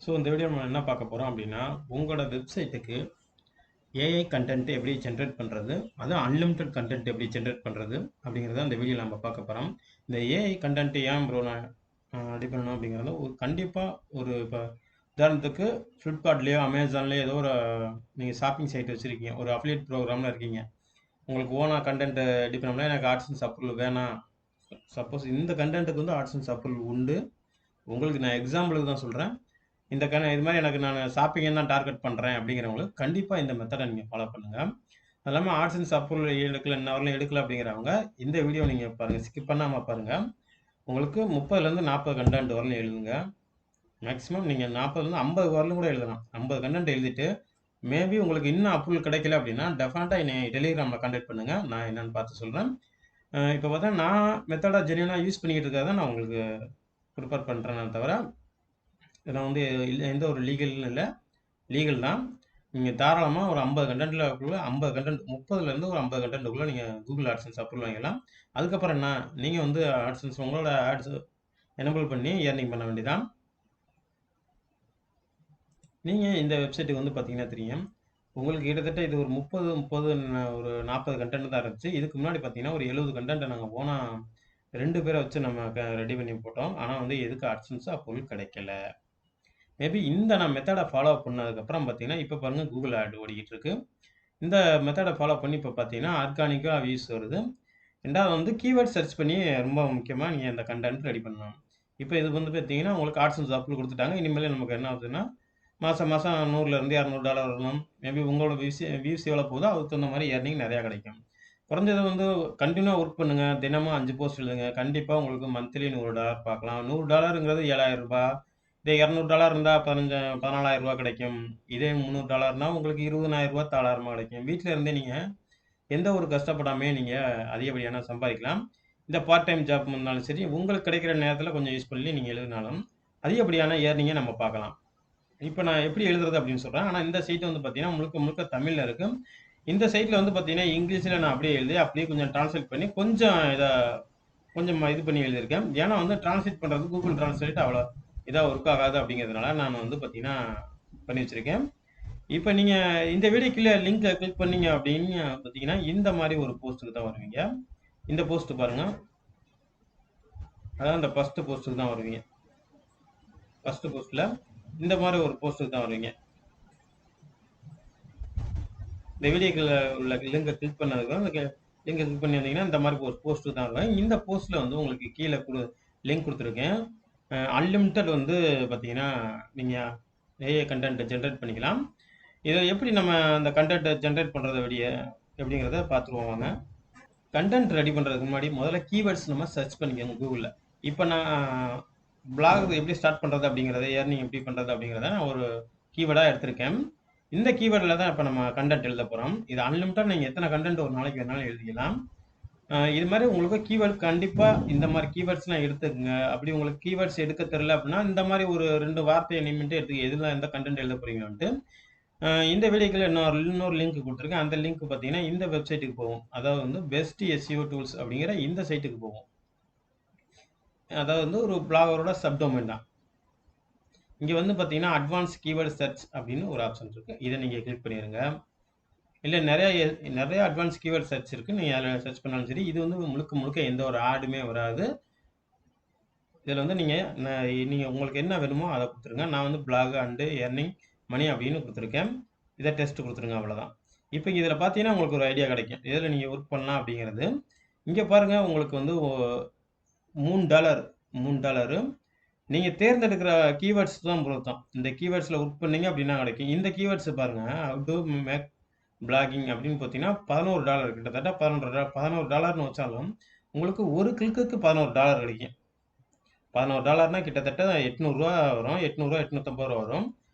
So இந்த video நம்ம என்ன பார்க்க போகிறோம் அப்படின்னா உங்களோட வெப்சைட்டுக்கு ஏஐ கண்டென்ட் எப்படி ஜென்ரேட் பண்ணுறது, அதுவும் அன்லிமிட்டெட் கண்டென்ட் எப்படி ஜென்ரேட் பண்ணுறது அப்படிங்கிறத அந்த வீடியோ நம்ம பார்க்க போகிறோம். இந்த ஏஐ கண்டென்ட் ஏன் ப்ரோ நான் ரெடி பண்ணணும் அப்படிங்கிறத ஒரு கண்டிப்பாக ஒரு இப்போ உதாரணத்துக்கு ஃப்ளிப்கார்ட்லேயோ அமேசான்லேயோ ஏதோ ஒரு நீங்கள் ஷாப்பிங் சைட் வச்சுருக்கீங்க, ஒரு அஃபிலியேட் ப்ரோக்ராமில் இருக்கீங்க. உங்களுக்கு ஓனாக கண்டென்ட் ரெடி பண்ணோம்னா எனக்கு ஆட்சன்ஸ் அப்ரூவல் வேணாம். சப்போஸ் இந்த கண்டென்ட்டுக்கு வந்து ஆட்சன்ஸ் அப்ரூவல் உண்டு. உங்களுக்கு நான் எக்ஸாம்பிளுக்கு தான் சொல்கிறேன். இது மாதிரி எனக்கு நான் ஷாப்பிங்கை தான் டார்கெட் பண்ணுறேன் அப்படிங்கிறவங்களுக்கு கண்டிப்பாக இந்த மெத்தடை நீங்கள் ஃபாலோ பண்ணுங்கள். அது இல்லாமல் ஆட்சன்ஸ் அப்ரூவல் எடுக்கல, இன்ன வரலாம் எடுக்கல அப்படிங்கிறவங்க இந்த வீடியோ நீங்கள் பாருங்கள், ஸ்கிப் பண்ணாமல் பாருங்கள். உங்களுக்கு 30லேருந்து 40 கண்டென்ட் வரலும் எழுதுங்க. மேக்ஸிமம் நீங்கள் 40லேருந்து 50 வரலும் கூட எழுதலாம். 50 கண்டென்ட் எழுதிட்டு மேபி உங்களுக்கு இன்னும் அப்ரூவல் கிடைக்கல அப்படின்னா டெஃபினட்டாக என்னை டெலிகிராமில் கான்டாக்ட் பண்ணுங்கள், நான் என்னென்னு பார்த்து சொல்கிறேன். இப்போ பார்த்தா நான் மெத்தடாக ஜென்யூனாக யூஸ் பண்ணிக்கிட்டு இருக்கிறத நான் உங்களுக்கு ப்ரிப்பேர் பண்ணுறேன்னு தவிர நான் வந்து எந்த ஒரு லீகல்னு இல்லை, லீகல் தான். நீங்கள் தாராளமாக ஒரு 50 கண்டென்ட்டில் 50 கண்டென்ட் 30லேருந்து ஒரு 50 கண்டென்ட்டுக்குள்ளே நீங்கள் கூகுள் ஆட்சன்ஸ் அப்ரூவல் வாங்கிக்கலாம். அதுக்கப்புறம் என்ன, நீங்கள் வந்து ஆட்சன்ஸ் உங்களோட ஆட்ஸ் எனபிள் பண்ணி ஏர்னிங் பண்ண வேண்டியதான். நீங்கள் இந்த வெப்சைட்டுக்கு வந்து பார்த்தீங்கன்னா தெரியும், உங்களுக்கு கிட்டத்தட்ட இது ஒரு 30 ஒரு 40 கண்டென்ட் தான் இருந்துச்சு. இதுக்கு முன்னாடி பார்த்தீங்கன்னா ஒரு 70 கண்டென்ட்டை நாங்கள் போனால் 2 பேரை வச்சு நம்ம ரெடி பண்ணி போட்டோம். ஆனால் வந்து எதுக்கு ஆட்சன்ஸ் அப்ரூவல் கிடைக்கல. மேபி இந்த நான் மெத்தடை ஃபாலோ பண்ணதுக்கப்புறம் பார்த்தீங்கன்னா இப்போ பாருங்கள் கூகுள் ஆட் ஓடிக்கிட்டு இருக்கு. இந்த மெத்தடை ஃபாலோ பண்ணி இப்போ பார்த்தீங்கன்னா ஆர்கானிக்காக வியூஸ் வருது. ரெண்டாவது வந்து கீவேர்ட் சர்ச் பண்ணி ரொம்ப முக்கியமாக நீங்கள் இந்த கண்டென்ட் ரெடி பண்ணணும். இப்போ இது வந்து பார்த்தீங்கன்னா உங்களுக்கு ஆட்சன்ஸ் அப்ரூவல் கொடுத்துட்டாங்க. இனிமேல் நமக்கு என்ன ஆகுதுன்னா மாதம் மாதம் $100லேருந்து $200 வரணும். மேபி உங்களோட வியூஸ் எவ்வளோ போகுதோ அதுக்கு தகுந்த மாதிரி ஏர்னிங் நிறையா கிடைக்கும். குறைஞ்சது வந்து கண்டினியூவாக ஒர்க் பண்ணுங்கள், தினமும் 5 போஸ்ட் எழுதுங்க. கண்டிப்பாக உங்களுக்கு மந்த்லி $100 பார்க்கலாம். $100ங்கிறது $7,000. இதே $200 இருந்தால் 14,000 கிடைக்கும். இதே $300னா உங்களுக்கு $20,000 தாராளமாக கிடைக்கும். வீட்டில் இருந்தே நீங்கள் எந்த ஒரு கஷ்டப்படாமே நீங்கள் அதிகப்படியான சம்பாதிக்கலாம். இந்த பார்ட் டைம் ஜாப் இருந்தாலும் சரி, உங்களுக்கு கிடைக்கிற நேரத்தில் கொஞ்சம் யூஸ் பண்ணி நீங்கள் எழுதினாலும் அதிகப்படியான ஏர்னிங்கை நம்ம பார்க்கலாம். இப்போ நான் எப்படி எழுதுறது அப்படின்னு சொல்கிறேன். ஆனால் இந்த சைட் வந்து பார்த்தீங்கன்னா முழுக்க முழுக்க தமிழில் இருக்கும். இந்த சைட்டில் வந்து பார்த்தீங்கன்னா இங்கிலீஷில் நான் அப்படியே எழுதி அப்படியே கொஞ்சம் டிரான்ஸ்லேட் பண்ணி கொஞ்சம் கொஞ்சம் இது பண்ணி எழுதியிருக்கேன். ஏன்னா வந்து டிரான்ஸ்லேட் பண்ணுறது கூகுள் டிரான்ஸ்லேட் அவ்வளோ இதாக ஒர்க் ஆகாது அப்படிங்கிறதுனால நான் வந்து பார்த்தீங்கன்னா பண்ணி வச்சுருக்கேன். இப்போ நீங்கள் இந்த வீடியோக்குள்ளே லிங்கை கிளிக் பண்ணீங்க அப்படின்னு பார்த்தீங்கன்னா இந்த மாதிரி ஒரு போஸ்ட்டுக்கு தான் வருவீங்க. இந்த போஸ்ட்டு பாருங்கள், அதான் இந்த ஃபஸ்ட்டு போஸ்ட்டுக்கு தான் வருவீங்க. ஃபஸ்ட்டு போஸ்ட்டில் இந்த மாதிரி ஒரு போஸ்ட்டுக்கு தான் வருவீங்க. இந்த வீடியோக்குள்ள உள்ள லிங்கை கிளிக் பண்ணதுக்கு அந்த லிங்கை கிளிக் பண்ணி வந்தீங்கன்னா இந்த மாதிரி ஒரு போஸ்ட்டு தான் வருவேன். இந்த போஸ்ட்டில் வந்து உங்களுக்கு கீழே லிங்க் கொடுத்துருக்கேன். அன்லிமிட்டட் வந்து பார்த்தீங்கன்னா நீங்கள் ஏஐ கண்டென்ட்டை ஜென்ரேட் பண்ணிக்கலாம். இதை எப்படி நம்ம அந்த கண்டென்ட்டை ஜென்ரேட் பண்ணுறத எப்படிங்கிறத பார்த்துருவோம் வாங்க. கண்டென்ட் ரெடி பண்ணுறதுக்கு முன்னாடி முதல்ல கீவேர்ட்ஸ் நம்ம சர்ச் பண்ணிக்கோங்க கூகுளில். இப்போ நான் பிளாக் எப்படி ஸ்டார்ட் பண்ணுறது அப்படிங்கிறத, ஏர்னிங் எப்படி பண்ணுறது அப்படிங்கிறத நான் ஒரு கீவேர்டாக எடுத்திருக்கேன். இந்த கீவேர்டில் தான் இப்போ நம்ம கண்டென்ட் எழுத போகிறோம். இது அன்லிமிட்டட், நீங்கள் எத்தனை கண்டென்ட் ஒரு நாளைக்கு வேணாலும் எழுதிக்கலாம். இது மாதிரி உங்களுக்கு கீவேர்டு கண்டிப்பாக இந்த மாதிரி கீவேர்ட்ஸ்லாம் எடுத்துக்கங்க. அப்படி உங்களுக்கு கீவேர்ட்ஸ் எடுக்க தெரியல அப்படின்னா இந்த மாதிரி ஒரு 2 வார்த்தையை நிமிட்டு எடுத்துக்க, எதுலாம் எந்த கண்டென்ட் எழுத போறீங்கன்ட்டு. இந்த வீடியோக்குள்ள இன்னொரு லிங்க் கொடுத்துருக்கேன். அந்த லிங்க் பார்த்தீங்கன்னா இந்த வெப்சைட்டுக்கு போகும். அதாவது வந்து பெஸ்ட் எஸ்இஓ டூல்ஸ் அப்படிங்கிற இந்த சைட்டுக்கு போகும். அதாவது வந்து ஒரு பிளாகரோட சப்டொமைன் தான். இங்கே வந்து பார்த்தீங்கன்னா அட்வான்ஸ் கீவேர்டு சர்ச் அப்படின்னு ஒரு ஆப்ஷன் இருக்குது. இதை நீங்கள் கிளிக் பண்ணிடுங்க. இல்லை நிறைய அட்வான்ஸ் கீவேர்ட் சர்ச் இருக்குது, நீங்கள் அதில் சர்ச் பண்ணாலும் சரி. இது வந்து முழுக்க முழுக்க எந்த ஒரு ஆடுமே வராது. இதில் வந்து நீங்கள் உங்களுக்கு என்ன வேணுமோ அதை கொடுத்துருங்க. நான் வந்து பிளாக் அண்டு ஏர்னிங் மணி அப்படின்னு கொடுத்துருக்கேன். இதை டெஸ்ட் கொடுத்துருங்க, அவ்வளோதான். இப்போ இதில் பார்த்தீங்கன்னா உங்களுக்கு ஒரு ஐடியா கிடைக்கும் எதில் நீங்கள் ஒர்க் பண்ணலாம் அப்படிங்கிறது. இங்கே பாருங்கள், உங்களுக்கு வந்து $3 நீங்கள் தேர்ந்தெடுக்கிற கீவேர்ட்ஸ் தான் பொறுத்தான். இந்த கீவேர்ட்ஸில் ஒர்க் பண்ணீங்க அப்படின்னா கிடைக்கும். இந்த கீவேர்ட்ஸ் பாருங்கள், ஹவ் டு மேக் பிளாகிங் அப்படின்னு பார்த்தீங்கன்னா $11, கிட்டத்தட்ட $11 வச்சாலும் உங்களுக்கு ஒரு கிளிக்குக்கு $11 கிடைக்கும். $11னா கிட்டத்தட்ட $800 வரும், $800 $850 வரும்.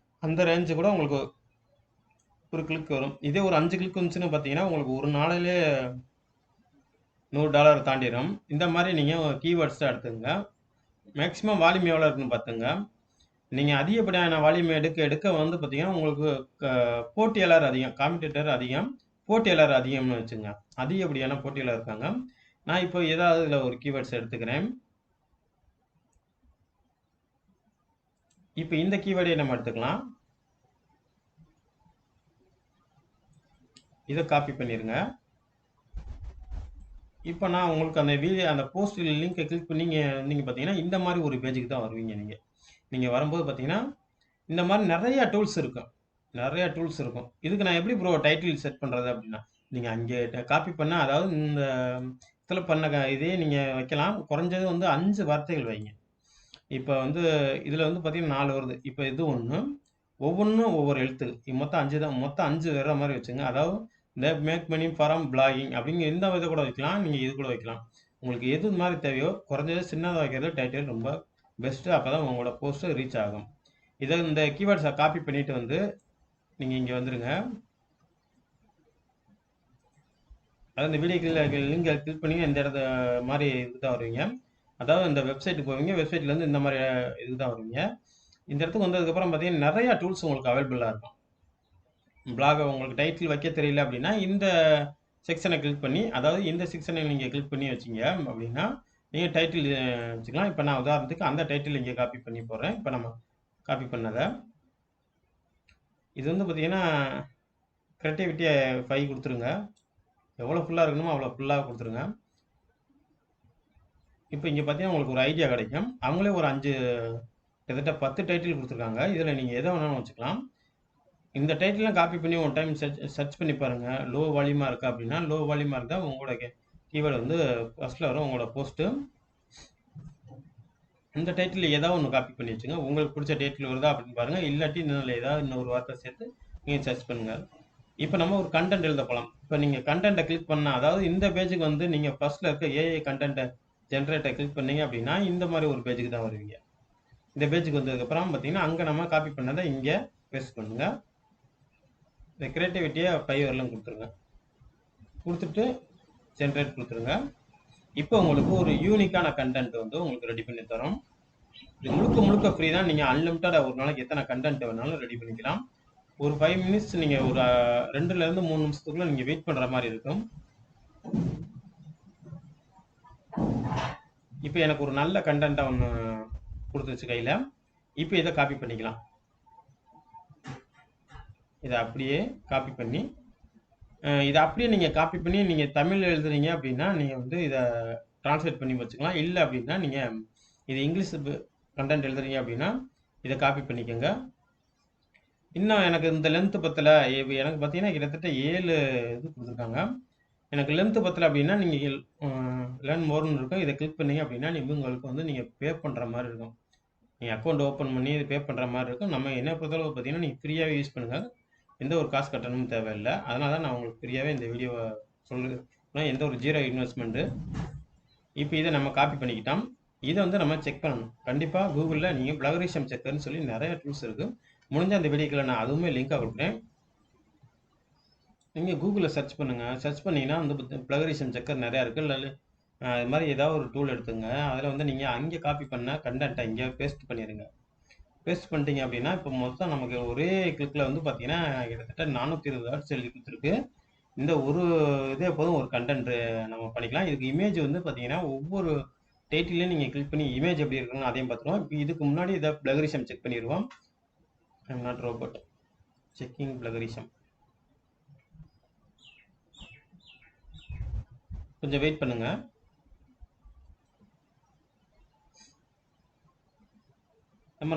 அந்த ரேஞ்சு கூட உங்களுக்கு ஒரு கிளிக் வரும். இதே ஒரு 5 கிளிக் வந்துச்சுன்னு பார்த்தீங்கன்னா உங்களுக்கு ஒரு நாளிலே $100 தாண்டிடும். இந்த மாதிரி நீங்கள் கீவேர்ட்ஸ் தான் எடுத்துங்க. மேக்ஸிமம் வால்யூம் எவ்வளோ இருக்குன்னு பார்த்துங்க. நீங்கள் அதிகப்படியான வால்யூம் எடுக்க வந்து பார்த்தீங்கன்னா உங்களுக்கு போட்டியாளர் அதிகம், காம்படிட்டர் அதிகம், போட்டியாளர் அதிகம்னு வச்சுங்க. அதிகப்படியான போட்டியாளர் இருக்காங்க. நான் இப்போ ஏதாவது இதில் ஒரு கீவேர்ட்ஸ் எடுத்துக்கிறேன். இப்போ இந்த கீவேர்டை நம்ம எடுத்துக்கலாம். இதை காப்பி பண்ணிருங்க. இப்போ நான் உங்களுக்கு அந்த அந்த போஸ்ட் லிங்கை கிளிக் பண்ணி நீங்க பார்த்தீங்கன்னா இந்த மாதிரி ஒரு பேஜுக்கு தான் வருவீங்க. நீங்க வரும்போது பார்த்தீங்கன்னா இந்த மாதிரி நிறைய டூல்ஸ் இருக்கும். நிறைய டூல்ஸ் இருக்கும். இதுக்கு நான் எப்படி ப்ரோ டைட்டில் செட் பண்றது அப்படின்னா, நீங்க அங்கே காப்பி பண்ண, அதாவது இந்த இடத்துல பண்ண இதே நீங்க வைக்கலாம். குறைஞ்சது வந்து 5 வார்த்தைகள் வைங்க. இப்ப வந்து இதுல வந்து பார்த்தீங்கன்னா 4 வருது. இப்ப இது 1, ஒவ்வொன்னும் ஒவ்வொரு எழுத்து. மொத்தம் 5 தான். மொத்தம் 5 வர்ற மாரி வச்சுங்க. அதாவது இந்த மேக் மனி ஃப்ரம் பிளாகிங் அப்படிங்கிற இந்த இத கூட வைக்கலாம். நீங்க இது கூட வைக்கலாம். உங்களுக்கு எது மாரி தேவையோ, குறைஞ்சது சின்னதா வைக்கிறது டைட்டில் ரொம்ப பெஸ்ட்டு. அப்பதான் உங்களோட போஸ்ட் ரீச் ஆகும். இந்த கீவேர்ட்ஸ காப்பி பண்ணிட்டு வந்து நீங்க இங்க வந்துருங்க. அதாவது இந்த வீடியோ லிங்க கிளிக் பண்ணி இந்த இடத்த மாரி இதுக்கு தான் வருவீங்க. அதாவது இந்த வெப்சைட்டுக்கு போவீங்க. வெப்சைட்லேருந்து இந்த மாரி இதுக்கு தான் வருவீங்க. இந்த இடத்துக்கு வந்ததுக்கப்புறம் பார்த்தீங்கன்னா, நெறைய டூல்ஸ் உங்களுக்கு அவைலபிளா இருக்கும். பிளாக உங்களுக்கு டைட்டில் வைக்க தெரியல அப்படின்னா, இந்த செக்ஷனை கிளிக் பண்ணி, அதாவது இந்த செக்ஷனை நீங்க கிளிக் பண்ணி வச்சீங்க அப்படின்னா, நீங்க டைட்டில் வச்சுக்கலாம். இப்போ நான் உதாரணத்துக்கு அந்த டைட்டில் இங்கே காப்பி பண்ணி போடுறேன். இப்போ நம்ம காப்பி பண்ணத. இது வந்து பார்த்தீங்கன்னா, கிரியேட்டிவிட்டி 5 குடுத்துருங்க. எவ்வளோ ஃபுல்லா இருக்கணுமோ அவ்வளோ ஃபுல்லா குடுத்துருங்க. இப்போ இங்க பார்த்தீங்கன்னா, உங்களுக்கு ஒரு ஐடியா கிடைக்கும். அவங்களே ஒரு 5 கிட்டத்தட்ட 10 டைட்டில் குடுத்துருக்காங்க. இதில நீங்க எத வேணாலும் வச்சுக்கலாம். இந்த டைட்டில்லாம் காப்பி பண்ணி ஒன் டைம் சர்ச் பண்ணி பாருங்க. லோ வால்யூமா இருக்கா அப்படின்னா, லோ வால்யூமா இருந்தா உங்களோட கீவேர்ட் வந்து ஃபர்ஸ்ட்ல வரும் உங்களோட போஸ்ட்டு. இந்த டைட்டில் ஏதாவது ஒண்ணு காப்பி பண்ணி வச்சுங்க. உங்களுக்கு பிடிச்ச டைட்டில் வருதா அப்படின்னு பாருங்க. இல்லாட்டி இதுல ஏதாவது இன்னொரு வார்த்தை சேர்த்து நீங்க சர்ச் பண்ணுங்க. இப்போ நம்ம ஒரு கண்டென்ட் எழுத போலாம். இப்போ நீங்க கண்டென்ட்ட கிளிக் பண்ணா, அதாவது இந்த பேஜுக்கு வந்து நீங்க ஃபர்ஸ்ட்ல இருக்க ஏஐ கண்டென்ட்ட ஜெனரேட்ட கிளிக் பண்ணீங்க அப்படின்னா, இந்த மாரி ஒரு பேஜுக்கு தான் வருவீங்க. இந்த பேஜுக்கு வந்ததுக்கப்புறம் பார்த்தீங்கன்னா, அங்க நம்ம காப்பி பண்ணத இங்க பேஸ்ட் பண்ணுங்க. இந்த கிரியேட்டிவிட்டிய 5 வரலும் குடுத்துருங்க. குடுத்துட்டு ஜெனரேட் குடுத்துருங்க. இப்போ உங்களுக்கு ஒரு யூனிக்கான கண்டென்ட் வந்து உங்களுக்கு ரெடி பண்ணி தரோம். இது முழுக்க முழுக்க ஃப்ரீ தான். நீங்க அன்லிமிட்டடா ஒரு நாளைக்கு எத்தனை கண்டென்ட் வேணாலும் ரெடி பண்ணிக்கலாம். ஒரு 5 மினிட்ஸ் நீங்க ஒரு 2ல இருந்து 3 நிமிஷத்துக்குள்ள நீங்க வெயிட் பண்ற மாரி இருக்கும். இப்போ எனக்கு ஒரு நல்ல கண்டென்ட்டா ஒண்ணு குடுத்துருச்சு கையில. இப்போ இத காப்பி பண்ணிக்கலாம். இத அப்படியே காப்பி பண்ணி, இத அப்படியே நீங்க காப்பி பண்ணி நீங்க தமிழ்ல எழுதுறீங்க அப்படின்னா, நீங்க வந்து இத டிரான்ஸ்லேட் பண்ணி வச்சுக்கலாம். இல்ல அப்படின்னா, நீங்க இது இங்கிலீஷ் கண்டென்ட் எழுதுறீங்க அப்படின்னா, இத காப்பி பண்ணிக்கங்க. இன்னும் எனக்கு இந்த லென்த் பத்தல. எனக்கு பார்த்தீங்கன்னா, கிட்டத்தட்ட 7 இது குடுத்துருக்காங்க. எனக்கு லென்த் பத்தல அப்படின்னா, நீங்க லேர்ன் மோர்ன்னு இருக்கும். இத கிளிக் பண்ணீங்க அப்படின்னா, உங்களுக்கு வந்து நீங்க பே பண்ற மாரி இருக்கும். நீங்க அக்கவுண்ட் ஓப்பன் பண்ணி பே பண்ற மாரி இருக்கும். நம்ம என்ன பொறுத்தளவு பார்த்தீங்கன்னா, நீங்க ஃப்ரீயாவே யூஸ் பண்ணுங்க. எந்த ஒரு காசு கட்டணமும் தேவையில்ல. அதனால தான் நான் உங்களுக்கு ஃப்ரீயாவே இந்த வீடியோவ சொல்றேன். எந்த ஒரு 0 இன்வெஸ்ட்மென்ட். இப்போ இத நம்ம காப்பி பண்ணிக்கிட்டோம். இத வந்து நம்ம செக் பண்ணணும். கண்டிப்பா Googleல நீங்க பிளகரிசம் செக்கர்ன்னு சொல்லி நெறைய டூல்ஸ் இருக்கு. முடிஞ்சா அந்த வீடியோக்குள்ள நான் அதுவுமே லிங்கா குடுக்குறேன். நீங்க Googleல சர்ச் பண்ணுங்க. சர்ச் பண்ணீங்கன்னா வந்து பிளகரிசம் செக்கர் நெறைய இருக்கு. இல்ல இது மாரி ஏதாவது ஒரு டூல் எடுத்துங்க. அதுல வந்து நீங்க அங்கே காப்பி பண்ண கன்டென்ட்ட இங்க பேஸ்ட் பண்ணிருங்க. பேஸ்ட் பண்ணிட்டீங்க அப்படின்னா, இப்போ மொத்தம் நமக்கு ஒரே கிளிக்ல வந்து பார்த்தீங்கன்னா, கிட்டத்தட்ட 420 வேர்ட்ஸ் எழுதி குடுத்துருக்கு. இந்த ஒரு இதே போதும் ஒரு கன்டென்ட் நம்ம பண்ணிக்கலாம். இதுக்கு இமேஜ் வந்து பார்த்தீங்கன்னா, ஒவ்வொரு டைட்டிலையும் நீங்க கிளிக் பண்ணி இமேஜ் எப்படி இருக்குன்னு அதையும் பார்த்துருவோம். இப்போ இதுக்கு முன்னாடி இத பிளகரிசம் செக் பண்ணிருவோம். I am not robot. Checking plagiarism. கொஞ்சம் வெயிட் பண்ணுங்க.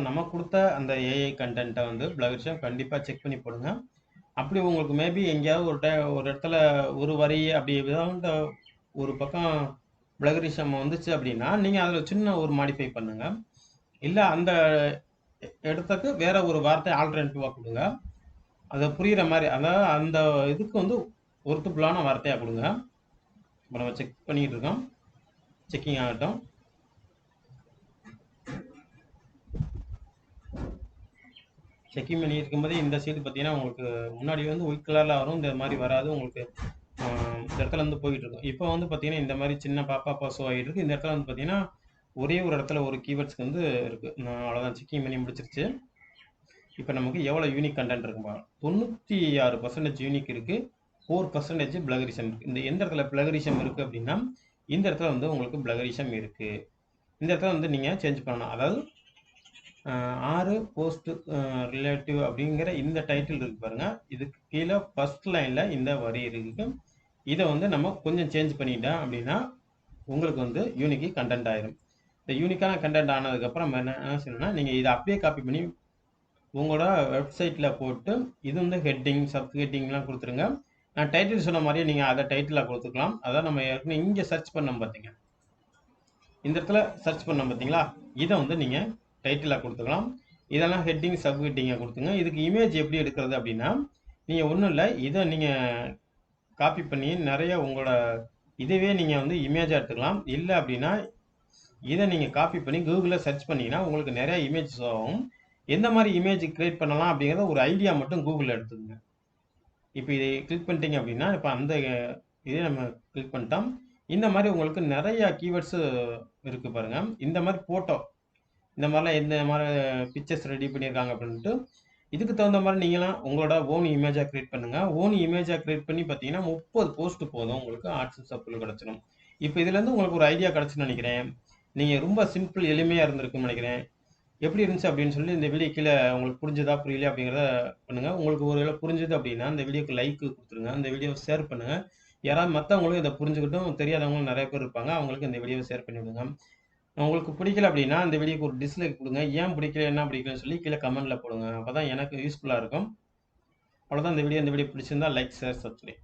நம்ம குடுத்த அந்த ஏஐ கன்டென்ட்ட வந்து பிளகரிசம் கண்டிப்பா செக் பண்ணி போடுங்க. அப்படி உங்களுக்கு மேபி எங்கேயாவது ஒரு இடத்துல ஒரு வரி அப்படி ஏதாவது ஒரு பக்கம் பிளகரிசம் வந்துச்சு அப்படின்னா, நீங்க அதுல சின்ன ஒரு மாடிஃபை பண்ணுங்க. இல்ல அந்த இடத்துக்கு வேற ஒரு வார்த்தை ஆல்டர்னேட்டிவா குடுங்க. அது புரியிற மாரி, அதாவது அந்த இதுக்கு வந்து ஒர்த்தபுளான வார்த்தையா குடுங்க. இப்ப நம்ம செக் பண்ணிட்டு இருக்கோம். செக்கிங் ஆகட்டும். செக்கிங் பண்ணி இருக்கும்போதே இந்த சைடு பார்த்தீங்கன்னா, உங்களுக்கு முன்னாடி வந்து ஒயிட் கலர்ல வரும். இந்த மாரி வராது. உங்களுக்கு இந்த இடத்துல இருந்து போயிட்டு இருக்கும். இப்போ வந்து பார்த்தீங்கன்னா, இந்த மாரி சின்ன பாப்பா ஷோ ஆகிட்டு இருக்கு. இந்த இடத்துல வந்து பார்த்தீங்கன்னா, ஒரே ஒரு இடத்துல ஒரு கீவேர்ட்ஸ்க்கு வந்து இருக்கு. நான் அவ்வளோதான் செக்கிங் பண்ணி முடிச்சிருச்சு. இப்போ நமக்கு எவ்வளோ யூனிக் கண்டென்ட் இருக்கு பாருங்க. 96% யூனிக் இருக்கு. 4% பிளகரிசம் இருக்கு. இந்த எந்த இடத்துல பிளகரிசம் இருக்கு அப்படின்னா, இந்த இடத்துல வந்து உங்களுக்கு பிளகரிசம் இருக்கு. இந்த இடத்துல வந்து நீங்க சேஞ்ச் பண்ணலாம். அதாவது 6 போஸ்ட் ரிலேட்டிவ் அப்படிங்கிற இந்த டைட்டில் இருக்கு பாருங்க. இதுக்கு கீழே ஃபர்ஸ்ட் லைன்ல இந்த வரி இருக்கு. இதை வந்து நம்ம கொஞ்சம் சேஞ்ச் பண்ணிட்டோம் அப்படின்னா உங்களுக்கு வந்து யூனிக் கண்டென்ட் ஆயிரும். இந்த யூனிக்கான கண்டென்ட் ஆனதுக்கப்புறம் நம்ம என்ன செய்யணும்னா, நீங்கள் இதை அப்படியே காப்பி பண்ணி உங்களோட வெப்சைட்டில் போட்டு இது வந்து ஹெட்டிங் சப் ஹெட்டிங்லாம் கொடுத்துருங்க. நான் டைட்டில் சொன்ன மாதிரியே நீங்கள் அதை டைட்டிலாக கொடுத்துக்கலாம். அதான் நம்ம ஏற்கனவே இங்கே சர்ச் பண்ணோம் பார்த்தீங்க, இந்த இடத்துல சர்ச் பண்ணோம் பார்த்தீங்களா, இதை வந்து நீங்கள் டைட்டிலாக கொடுத்துக்கலாம். இதெல்லாம் ஹெட்டிங் சப் ஹெட்டிங்கை கொடுத்துங்க. இதுக்கு இமேஜ் எப்படி எடுக்கிறது அப்படின்னா, நீங்கள் ஒன்றும் இல்லை, இதை நீங்கள் காப்பி பண்ணி நிறைய உங்களோட இதுவே நீங்கள் வந்து இமேஜாக எடுத்துக்கலாம். இல்லை அப்படின்னா இதை நீங்கள் காப்பி பண்ணி கூகுளில் சர்ச் பண்ணீங்கன்னா உங்களுக்கு நிறைய இமேஜ் ஆகும். எந்த மாதிரி இமேஜ் கிரியேட் பண்ணலாம் அப்படிங்கிறத ஒரு ஐடியா மட்டும் கூகுளில் எடுத்துக்கங்க. இப்போ இதை கிளிக் பண்ணிட்டீங்க அப்படின்னா, இப்போ அந்த இதே நம்ம கிளிக் பண்ணிட்டோம். இந்த மாதிரி உங்களுக்கு நிறைய கீவேர்ட்ஸு இருக்கு பாருங்க. இந்த மாதிரி போட்டோ, இந்த மாதிரிலாம் எந்த மாதிரி பிக்சர்ஸ் ரெடி பண்ணியிருக்காங்க அப்படின்ட்டு, இதுக்கு தகுந்த மாதிரி நீங்களாம் உங்களோட ஓன் இமேஜாக கிரியேட் பண்ணுங்க. ஓன் இமேஜாக கிரியேட் பண்ணி பார்த்தீங்கன்னா 30 போஸ்ட் போதும், உங்களுக்கு ஆட்ஸ் சப்புள் கிடச்சிடும். இப்போ இதுலேருந்து உங்களுக்கு ஒரு ஐடியா கிடச்சுன்னு நினைக்கிறேன். நீங்கள் ரொம்ப சிம்பிள் எளிமையாக இருந்திருக்குன்னு நினைக்கிறேன். எப்படி இருந்துச்சு அப்படின்னு சொல்லி இந்த வீடியோ கீழே உங்களுக்கு புரிஞ்சுதா புரியல அப்படிங்கிறத பண்ணுங்க. உங்களுக்கு ஒரு வேளை புரிஞ்சுது அப்படின்னா இந்த வீடியோக்கு லைக் கொடுத்துருங்க. இந்த வீடியோவை ஷேர் பண்ணுங்க. யாராவது மற்றவங்களும் இதை புரிஞ்சுக்கிட்டும் தெரியாதவங்களும் நிறைய பேர் இருப்பாங்க. அவங்களுக்கு இந்த வீடியோவை ஷேர் பண்ணி விடுங்க. உங்களுக்கு பிடிக்கல அப்படின்னா இந்த வீடியோக்கு ஒரு டிஸ்லைக் கொடுங்க. ஏன் பிடிக்கல, என்ன பிடிக்கலன்னு சொல்லி கீழே கமெண்ட்ல போடுங்க. அப்பதான் எனக்கு யூஸ்ஃபுல்லாக இருக்கும். அவ்வளோதான் இந்த வீடியோ. இந்த வீடியோ பிடிச்சிருந்தா லைக், ஷேர், சப்ஸ்கிரைப்.